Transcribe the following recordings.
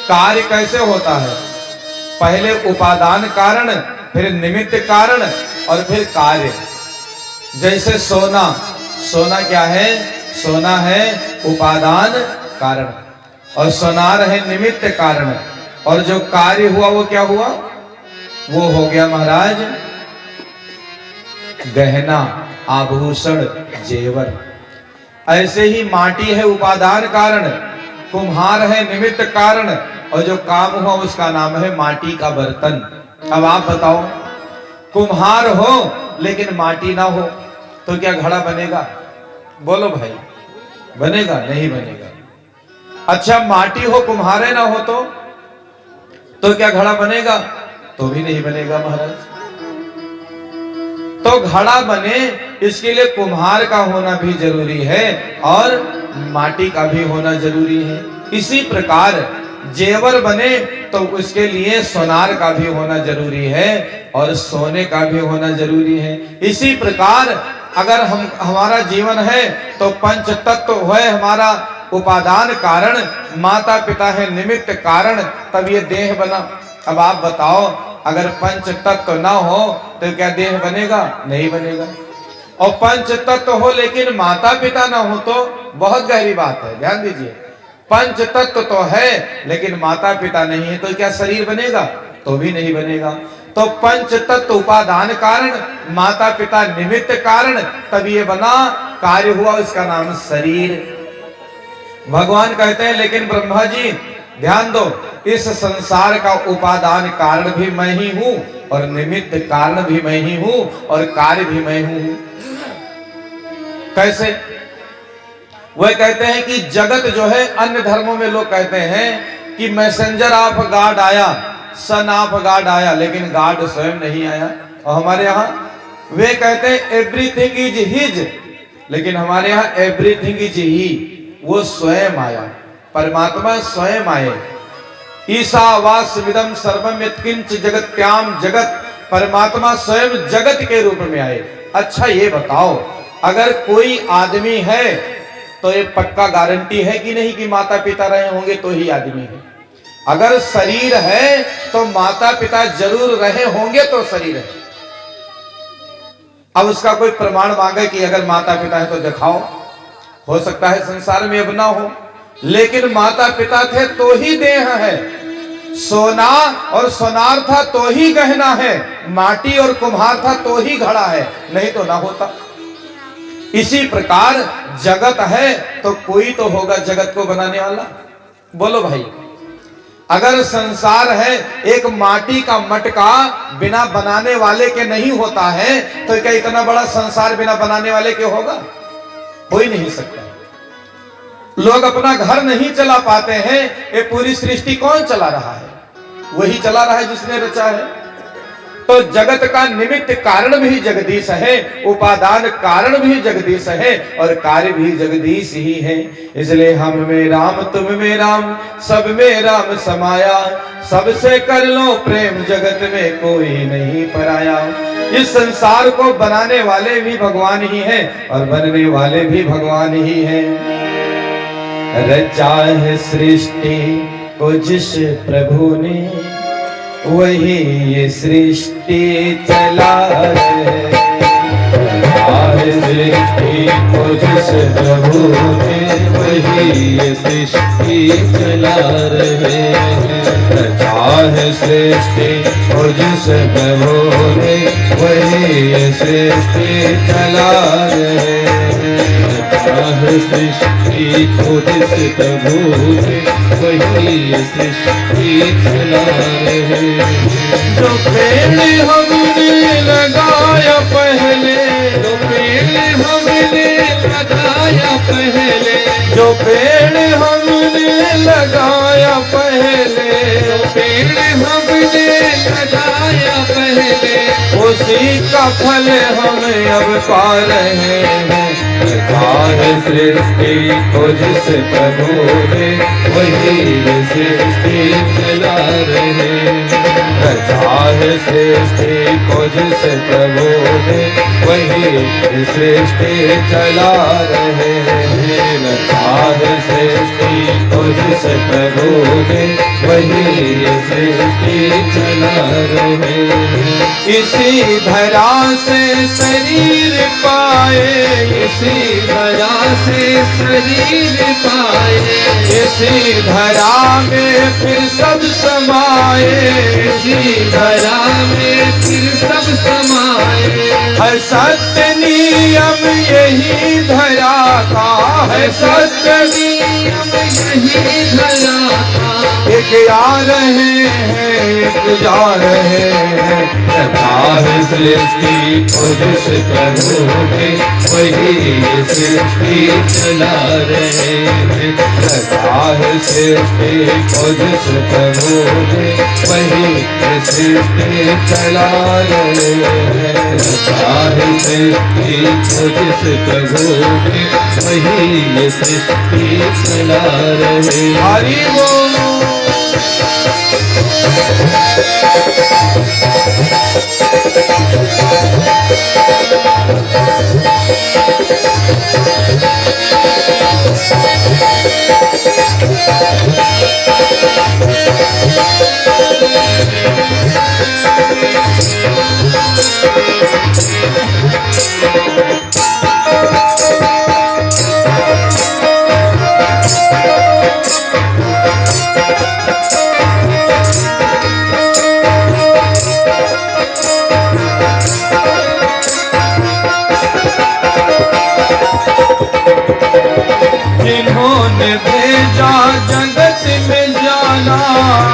कार्य कैसे होता है? पहले उपादान कारण, फिर निमित्त कारण और फिर कार्य। जैसे सोना, सोना क्या है? सोना है उपादान कारण और सोनार है निमित्त कारण। और जो कार्य हुआ वो क्या हुआ? वो हो गया महाराज गहना, आभूषण, जेवर। ऐसे ही माटी है उपादान कारण, कुम्हार है निमित्त कारण और जो काम हुआ उसका नाम है माटी का बर्तन। अब आप बताओ, कुम्हार हो लेकिन माटी ना हो तो क्या घड़ा बनेगा? बोलो भाई, बनेगा? नहीं बनेगा। अच्छा, माटी हो कुम्हारे ना हो तो क्या घड़ा बनेगा? तो भी नहीं बनेगा महाराज। तो घड़ा बने इसके लिए कुम्हार का होना भी जरूरी है और माटी का भी होना जरूरी है। इसी प्रकार जेवर बने तो उसके लिए सोनार का भी होना जरूरी है और सोने का भी होना जरूरी है। इसी प्रकार अगर हमारा जीवन है तो पंच तत्व है हमारा उपादान कारण, माता पिता है निमित्त कारण, तब ये देह बना। अब आप बताओ, अगर पंच तत्व ना हो तो क्या देह बनेगा? नहीं बनेगा। और पंच तत्व हो लेकिन माता पिता ना हो तो बहुत गहरी बात है, ध्यान दीजिए। पंच तत्व तो है लेकिन माता पिता नहीं है तो क्या शरीर बनेगा? तो भी नहीं बनेगा। तो पंच तत्व उपादान कारण, माता पिता निमित्त कारण, तब ये बना, कार्य हुआ, उसका नाम शरीर। भगवान कहते हैं लेकिन ब्रह्मा जी ध्यान दो, इस संसार का उपादान कारण भी मैं ही हूं और निमित्त कारण भी मैं ही हूं और कार्य भी मैं हूं। कैसे? वह कहते हैं कि जगत जो है, अन्य धर्मों में लोग कहते हैं कि मैसेंजर ऑफ गॉड आया, सन ऑफ गॉड आया, लेकिन गॉड स्वयं नहीं आया। और हमारे यहाँ वे कहते हैं एवरीथिंग इज हिज, लेकिन हमारे यहाँ एवरीथिंग इज ही, वो स्वयं आया, परमात्मा स्वयं आए। ईशावास्यमिदं सर्वम यत्किंच जगत्याम जगत, परमात्मा स्वयं जगत के रूप में आए। अच्छा ये बताओ, अगर कोई आदमी है तो ये पक्का गारंटी है कि नहीं कि माता पिता रहे होंगे तो ही आदमी है? अगर शरीर है तो माता पिता जरूर रहे होंगे तो शरीर है। अब उसका कोई प्रमाण मांगे कि अगर माता पिता है तो दिखाओ। हो सकता है संसार में अब ना हो, लेकिन माता पिता थे तो ही देह है। सोना और सोनार था तो ही गहना है, माटी और कुम्हार था तो ही घड़ा है, नहीं तो ना होता। इसी प्रकार जगत है तो कोई तो होगा जगत को बनाने वाला। बोलो भाई, अगर संसार है, एक माटी का मटका बिना बनाने वाले के नहीं होता है तो क्या इतना बड़ा संसार बिना बनाने वाले के होगा? हो ही नहीं सकता। लोग अपना घर नहीं चला पाते हैं, ये पूरी सृष्टि कौन चला रहा है? वही चला रहा है जिसने रचा है। तो जगत का निमित्त कारण भी जगदीश है, उपादान कारण भी जगदीश है और कार्य भी जगदीश ही है। इसलिए हम में राम, तुम में राम, सब में राम समाया, सबसे कर लो प्रेम, जगत में कोई नहीं पराया। इस संसार को बनाने वाले भी भगवान ही हैं और बनने वाले भी भगवान ही हैं। रचा है सृष्टि को जिस प्रभु ने, वही ये सृष्टि चला रहे। सृष्टि को जिस प्रभु ने, वही ये सृष्टि चला रहे हैं। रचा है सृष्टि को जिस प्रभु ने, वही ये सृष्टि चला रहे हैं। सृष्टि को जिस प्रभु ने, वही सृष्टि चला रहे हैं। जो पेड़ हमने लगाया पहले, जो पेड़ हमने लगाया पहले, जो पेड़ हमने लगाया पहले, जो पेड़ हमने लगाया पहले, उसी का फल हम अब पा रहे हैं। सृष्टि को जिस प्रभु ने, वही सृष्टि चला रहे हैं। रचा है सृष्टि को जिस प्रभु ने, वही सृष्टि चला रहे हैं। रचा है सृष्टि को जिस प्रभु ने, वही सृष्टि चला रहे। इसी धरा से शरीर पाए, इसी धरा से शरीर पाए, इसी धरा में फिर सब समाए, इसी धरा में फिर सब समाए। है सत्य नियम यही धरा का, है सत्य नियम यही धरा का। एक आ रहे हैं एक जा रहे हैं, है सृष्टि को जिस प्रभु ने वही सृष्टि चला रहे हैं। है सृष्टि को जिस प्रभु ने वही सृष्टि चला रहे हैं। है सृष्टि को जिस प्रभु ने वही सृष्टि चला रहे हैं। हरि बोल। जिन्होंने भेजा जगत में जाना,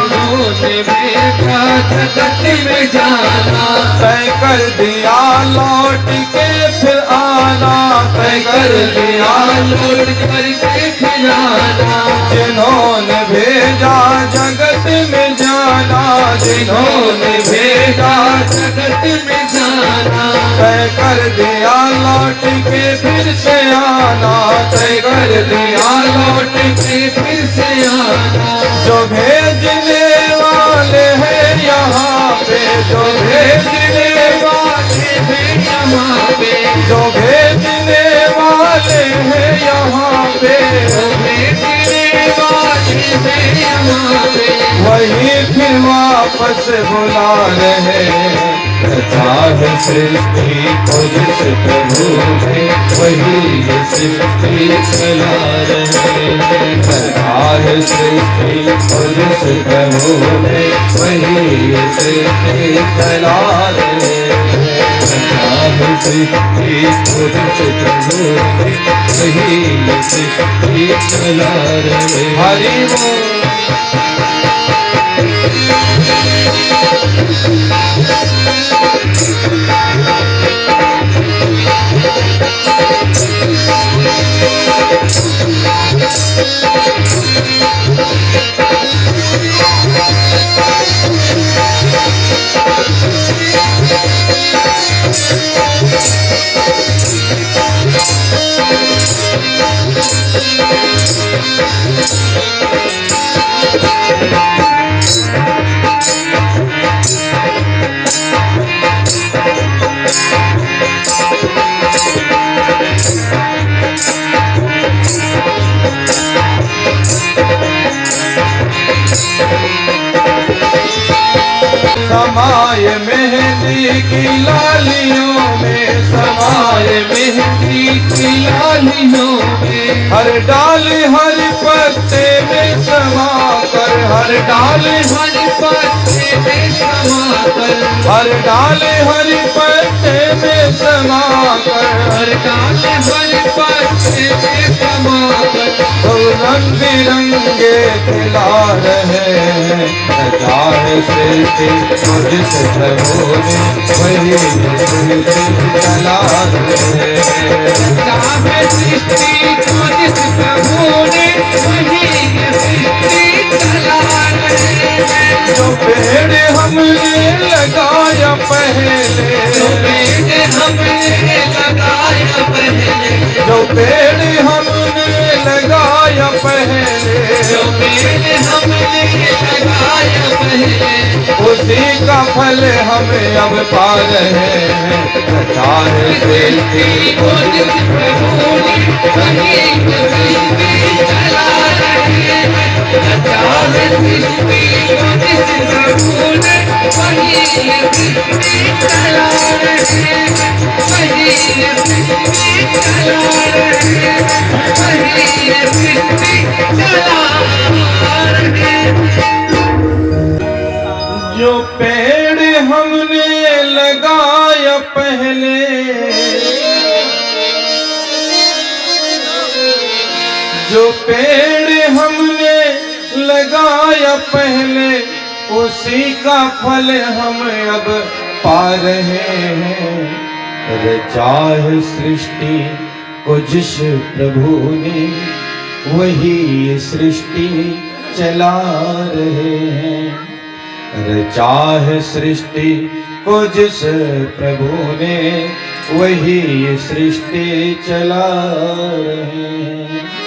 जिन्होंने भेजा जगत में जाना, तय कर दिया लौट के फिर आना, तय कर दिया लौट करके फिर आना। जिन्होंने भेजा जगत में जाना, जिन्होंने भेजा जगत में जाना, तय कर दिया लौट के फिर से आना, तय कर दिया लौट के फिर से आना। जो भेजने वाले हैं यहाँ पे, जो भेजने वाले हैं यहाँ पे, जो भेजने वाले हैं यहाँ पे, जो भेजने वाले हैं यहाँ पे, वही फिर वापस बुला रहे हैं। चाहे सृष्टि को जिस प्रभु ने वही सृष्टि चला रहे हैं। चाहे सृष्टि को जिस प्रभु ने वही सृष्टि चला रहे हैं। चाहे सृष्टि को जिस प्रभु ने वही सृष्टि चला रहे हैं। हरि बोल। समाय मेहंदी की लालियों में, समाय मेहंदी की लालियों में, हर डाल हर पत्ते में समा कर, हर डाल हर पत्ते में समा कर, हर डाल हर पत्ते में समा कर, हर डाल हर पत्ते में समा कर, तो रंग बिरंगे खिला रहे हैं। चाहे सृष्टि को जिस प्रभु ने वही सृष्टि चला रहे हैं। चाहे सृष्टि को जिस प्रभु ने वही सृष्टि चला रहे हैं। जो पेड़ हमने लगाया पहले, जो पेड़ हमने लगाया पहले, जो पेड़ हमने लगाया पहले, जो पेड़ हमने लगाया पहले, उसी का फल हमें अब पा रहे हैं। चाहे सृष्टि को जिस प्रभु ने वही सृष्टि चला रहे हैं। चाहे सृष्टि चला रहे, वही ये सृष्टि चला रहे। जो पेड़ हमने लगाया पहले, जो पेड़ हमने लगाया पहले, उसी का फल हम अब पा रहे हैं। रचा है सृष्टि को जिस प्रभु ने, वही ये सृष्टि चला रहे हैं। रचा है सृष्टि को जिस प्रभु ने, वही ये सृष्टि चला रहे हैं।